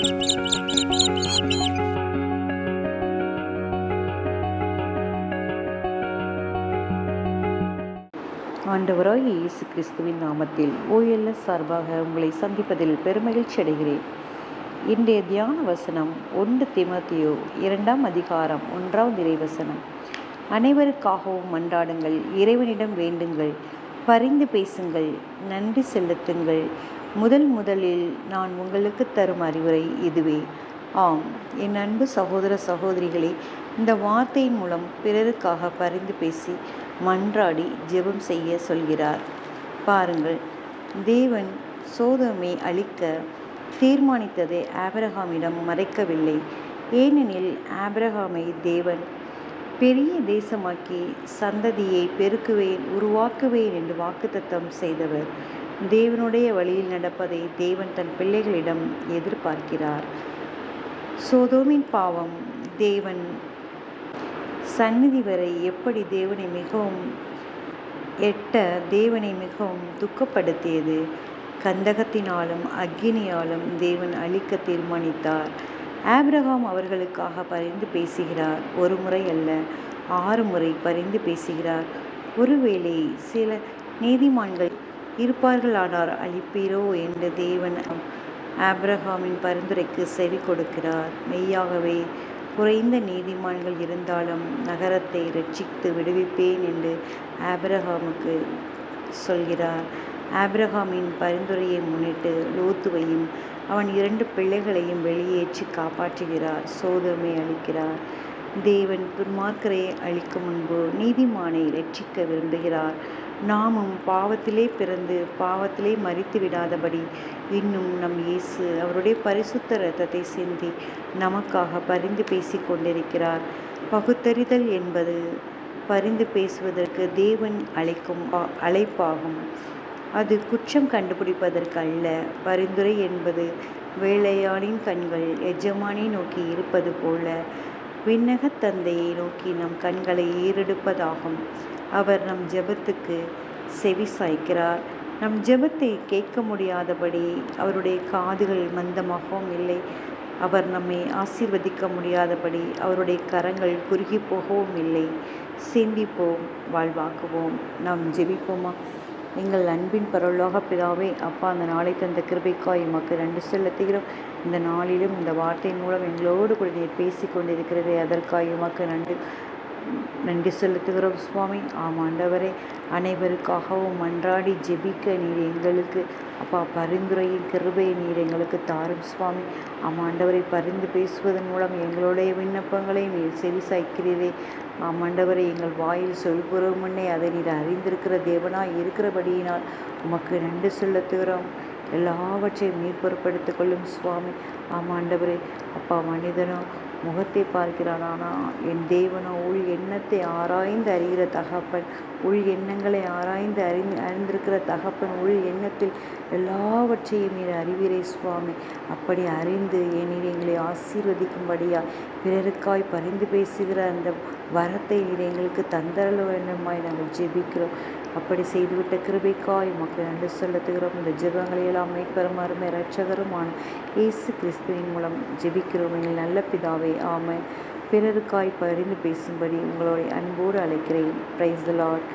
ஆண்டவராகிய இயேசு கிறிஸ்துவின் நாமத்தில் OLS சார்பாக உங்களை சந்திப்பதில் பெருமகிழ்ச்சி அடைகிறேன். இன்றைய தியான வசனம் 1 தீமோத்தேயு 2 அதிகாரம் 1 இறைவசனம். அனைவருக்காகவும் மன்றாடுங்கள், இறைவனிடம் வேண்டுங்கள், பரிந்து பேசுங்கள், நன்றி செலுத்துங்கள். முதலில் நான் உங்களுக்கு தரும் அறிவுரை இதுவே. ஆம், என் அன்பு சகோதர சகோதரிகளே, இந்த வார்த்தையின் மூலம் பிறருக்காக பரிந்து பேசி மன்றாடி ஜெபம் செய்ய சொல்கிறார். பாருங்கள், தேவன் சோதோமை அழிக்க தீர்மானித்ததை ஆபிரகாமிடம் மறைக்கவில்லை. ஏனெனில் ஆபிரகாமை தேவன் பெரிய தேசமாக்கி சந்ததியை பெருக்குவேன், உருவாக்குவேன் என்று வாக்குத்தத்தம் செய்தவர். தேவனுடைய வழியில் நடப்பதை தேவன் தன் பிள்ளைகளிடம் எதிர்பார்க்கிறார். சோதோமின் பாவம் தேவன் சந்நிதி வரை எப்படி தேவனை மிகவும் துக்கப்படுத்தியது. கந்தகத்தினாலும் அக்கினியாலும் தேவன் அழிக்க தீர்மானித்தார். ஆபிரகாம் அவர்களுக்காக பரிந்து பேசுகிறார். ஒரு முறை அல்ல, 6 முறை பரிந்து பேசுகிறார். ஒருவேளை சில நீதிமான்கள் இருப்பார்களானார் அழிப்பீரோ என்று தேவன் ஆபிரகாமின் பரிந்துரைக்கு செவி கொடுக்கிறார். மெய்யாகவே குறைந்த நீதிமான்கள் இருந்தாலும் நகரத்தை இரட்சித்து விடுவிப்பேன் என்று ஆபிரகாமுக்கு சொல்கிறார். ஆபிரகாமின் பரிந்துரையை முன்னிட்டு லோத்துவையும் அவன் 2 பிள்ளைகளையும் வெளியேற்றி காப்பாற்றுகிறார். சோதோமை அழிக்கிறார். தேவன் துன்மார்க்கரை அழிக்கும் முன்பு நீதிமானை இரட்சிக்க விரும்புகிறார். நாமும் பாவத்திலே பிறந்து பாவத்திலே மரித்து விடாதபடி இன்னும் நம் இயேசு அவருடைய பரிசுத்த இரத்தத்தை சிந்தி நமக்காக பரிந்து பேசி கொண்டிருக்கிறார். பகுத்தறிதல் என்பது பரிந்து பேசுவதற்கு தேவன் அழைக்கும் அழைப்பாகும். அது குற்றம் கண்டுபிடிப்பதற்கு அல்ல. பரிந்துரை என்பது வேலையாளின் கண்கள் எஜமானை நோக்கி இருப்பது போல விண்ணகத் தந்தையை நோக்கி நம் கண்களை ஏறெடுப்பதாகும். அவர் நம் ஜெபத்துக்கு செவி சாய்க்கிறார். நம் ஜெபத்தை கேட்க முடியாதபடி அவருடைய காதுகள் மந்தமாகவும் இல்லை. அவர் நம்மை ஆசீர்வதிக்க முடியாதபடி அவருடைய கரங்கள் குறுகி போகவும் இல்லை. சிந்திப்போம், வாழ்வாக்குவோம். நாம் ஜெபிப்போமா? எங்கள் அன்பின் பரலோக பிதாவே, அப்பா, அந்த நாளை தந்த கிருபைக்காய் உமக்கு நன்றி செலுத்துகிறோம். இந்த நாளிலும் இந்த வார்த்தையின் மூலம் எங்களோடு கூட நீர் பேசி கொண்டிருக்கிறதே, அதற்காய் உமக்கு நன்றி செலுத்துகிறோம் சுவாமி. ஆண்டவரே, அனைவருக்காகவும் மன்றாடி ஜெபிக்க நீர் எங்களுக்கு அப்பா பரிந்துரையின் கிருபையை நீர் எங்களுக்கு தாரும் சுவாமி. ஆண்டவரை பரிந்து பேசுவதன் மூலம் எங்களுடைய விண்ணப்பங்களை நீர் செவி சாய்க்கிறீரே. ஆண்டவரை எங்கள் வாயில் சொல்புற முன்னே அதை நீர் அறிந்திருக்கிற தேவனாய் இருக்கிறபடியினால் உமக்கு நன்றி செலுத்துகிறோம். எல்லாவற்றையும் நீர் பொறுப்படுத்திக் கொள்ளும் சுவாமி. ஆண்டவரே, அப்பா, மனிதனோ முகத்தை பார்க்கிறான், ஆனால் என் தேவனோ உள் எண்ணத்தை ஆராய்ந்து அறிகிற தகப்பன். உள் எண்ணங்களை ஆராய்ந்து அறிந்திருக்கிற தகப்பன். உள் எண்ணத்தில் எல்லாவற்றையும் நீர் அறிவீரே சுவாமி. அப்படி அறிந்து நீர் எங்களை ஆசீர்வதிக்கும்படியா பிறருக்காய் பரிந்து பேசுகிற அந்த வரத்தை நீர் எங்களுக்கு தந்தரல வேண்டுமாய் நாங்கள் ஜெபிக்கிறோம். அப்படி செய்துவிட்ட கிருபைக்காய் உமக்கு நன்றி செலுத்துகிறோம். இந்த ஜெபங்களை எல்லாம் மீட்பரும் அருமை இரட்சகருமான இயேசு கிறிஸ்துவின் மூலம் ஜெபிக்கிறோம் எங்கள் நல்ல பிதாவே, ஆமென். பிறருக்காய் பரிந்து பேசும்படி உங்களுடைய அன்போடு அழைக்கிறேன். Praise the Lord.